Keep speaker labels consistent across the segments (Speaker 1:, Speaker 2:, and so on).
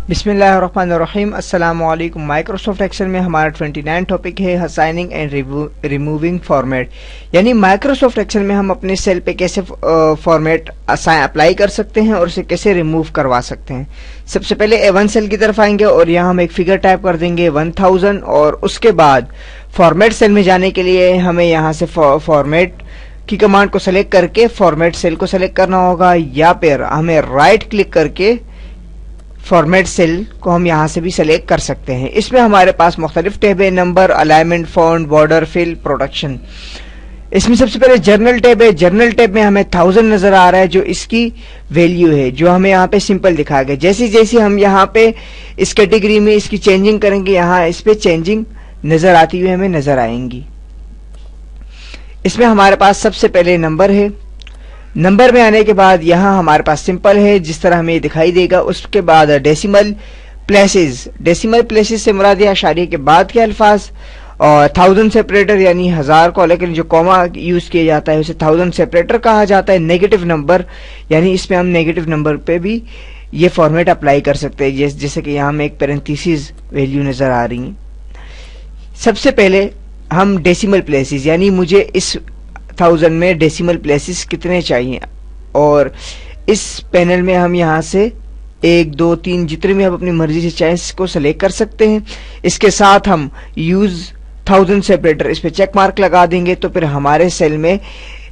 Speaker 1: बिस्मिल्लाहिर्रहमानिर्रहीम। अस्सलामु अलैकुम। माइक्रोसॉफ्ट एक्सेल में हमारा 29 टॉपिक है असाइनिंग एंड रिमूविंग फॉर्मेट, यानी माइक्रोसॉफ्ट एक्सेल में हम अपने सेल पे कैसे फॉर्मेट अप्लाई कर सकते हैं और उसे कैसे रिमूव करवा सकते हैं। सबसे पहले A1 सेल की तरफ आएंगे और यहाँ हम एक फिगर टाइप कर देंगे 1000 और उसके बाद फॉर्मेट सेल में जाने के लिए हमें यहाँ से फॉर्मेट की कमांड को सेलेक्ट करके फॉर्मेट सेल को सेलेक्ट करना होगा, या फिर हमें राइट क्लिक करके फॉर्मेट सेल को हम यहाँ से भी सेलेक्ट कर सकते हैं। इसमें हमारे पास मुख्तलिफ टैब है, number, alignment, font, border, fill, production. इसमें सबसे पहले जर्नल टैब है। जर्नल टैब में हमें 1000 नजर आ रहा है जो इसकी वैल्यू है, जो हमें यहाँ पे सिंपल दिखाया गया। जैसे जैसे हम यहाँ पे इस कैटेगरी में इसकी चेंजिंग करेंगे, यहाँ इस पे चेंजिंग नजर आती हुई हमें नजर आएंगी। इसमें हमारे पास सबसे पहले नंबर है। नंबर में आने के बाद यहाँ हमारे पास सिंपल है जिस तरह हमें दिखाई देगा। उसके बाद डेसिमल प्लेसेस। डेसिमल प्लेसेस से मुराद है अशारिये के बाद के अल्फाज, और 1000 सेपरेटर यानी 1000 को लेकर जो कॉमा यूज किया जाता है उसे 1000 सेपरेटर कहा जाता है। नेगेटिव नंबर यानी इसमें हम नेगेटिव नंबर पे भी ये फॉर्मेट अप्लाई कर सकते हैं, जैसे कि यहाँ में एक पैरेंथेसिस वैल्यू नजर आ रही है। सबसे पहले हम डेसिमल प्लेसेस, यानी मुझे इस 1000 में डेसिमल प्लेसेस कितने चाहिए, और इस पैनल में हम यहाँ से 1 2 3 जितने भी हम अपनी मर्जी से चाहें इसको सेलेक्ट कर सकते हैं। इसके साथ हम यूज 1000 सेपरेटर इस पे चेक मार्क लगा देंगे तो फिर हमारे सेल में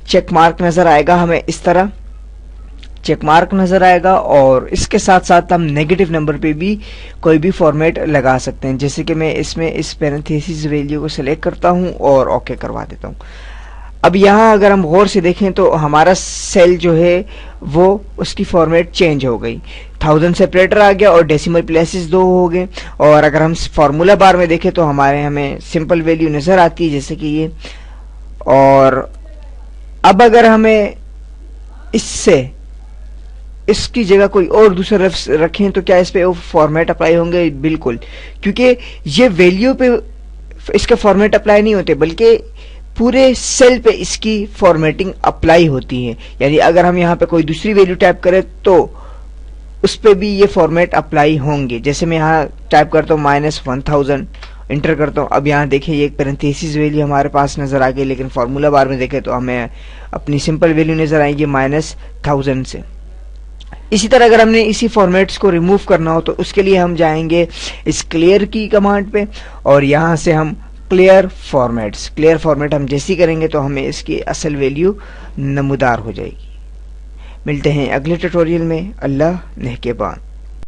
Speaker 1: चेक मार्क नजर आएगा, हमें इस तरह चेक मार्क नजर आएगा। और इसके साथ साथ हम नेगेटिव नंबर पे भी कोई भी फॉर्मेट लगा सकते हैं, जैसे कि मैं इसमें इस पैरेंथेसिस वैल्यू को सिलेक्ट करता हूं और ओके करवा देता हूं। अब यहाँ अगर हम गौर से देखें तो हमारा सेल जो है वो उसकी फॉर्मेट चेंज हो गई, 1000 सेपरेटर आ गया और डेसिमल प्लेसेस 2 हो गए। और अगर हम फार्मूला बार में देखें तो हमें सिंपल वैल्यू नजर आती है जैसे कि ये। और अब अगर हमें इसकी जगह कोई और दूसरा लफ्ज रखें तो क्या इस पे फॉर्मेट अप्लाई होंगे? बिल्कुल, क्योंकि ये वैल्यू पे इसका फॉर्मेट अप्लाई नहीं होते बल्कि पूरे सेल पे इसकी फॉर्मेटिंग अप्लाई होती है। यानी अगर हम यहाँ पे कोई दूसरी वैल्यू टाइप करें तो उस पे भी ये फॉर्मेट अप्लाई होंगे। जैसे मैं यहाँ टाइप करता हूँ -1000, इंटर करता हूँ। अब यहाँ देखिए ये एक पैरेंथेसिस वैल्यू हमारे पास नजर आ गई, लेकिन फॉर्मूला बार में देखें तो हमें अपनी सिंपल वैल्यू नजर आएगी -1000 से। इसी तरह अगर हमने इसी फॉर्मेट्स को रिमूव करना हो तो उसके लिए हम जाएंगे इस क्लियर की कमांड पे और यहाँ से हम क्लियर फॉर्मेट हम जैसी करेंगे तो हमें इसकी असल वैल्यू नमूदार हो जाएगी। मिलते हैं अगले ट्यूटोरियल में। अल्लाह नेहकेबान।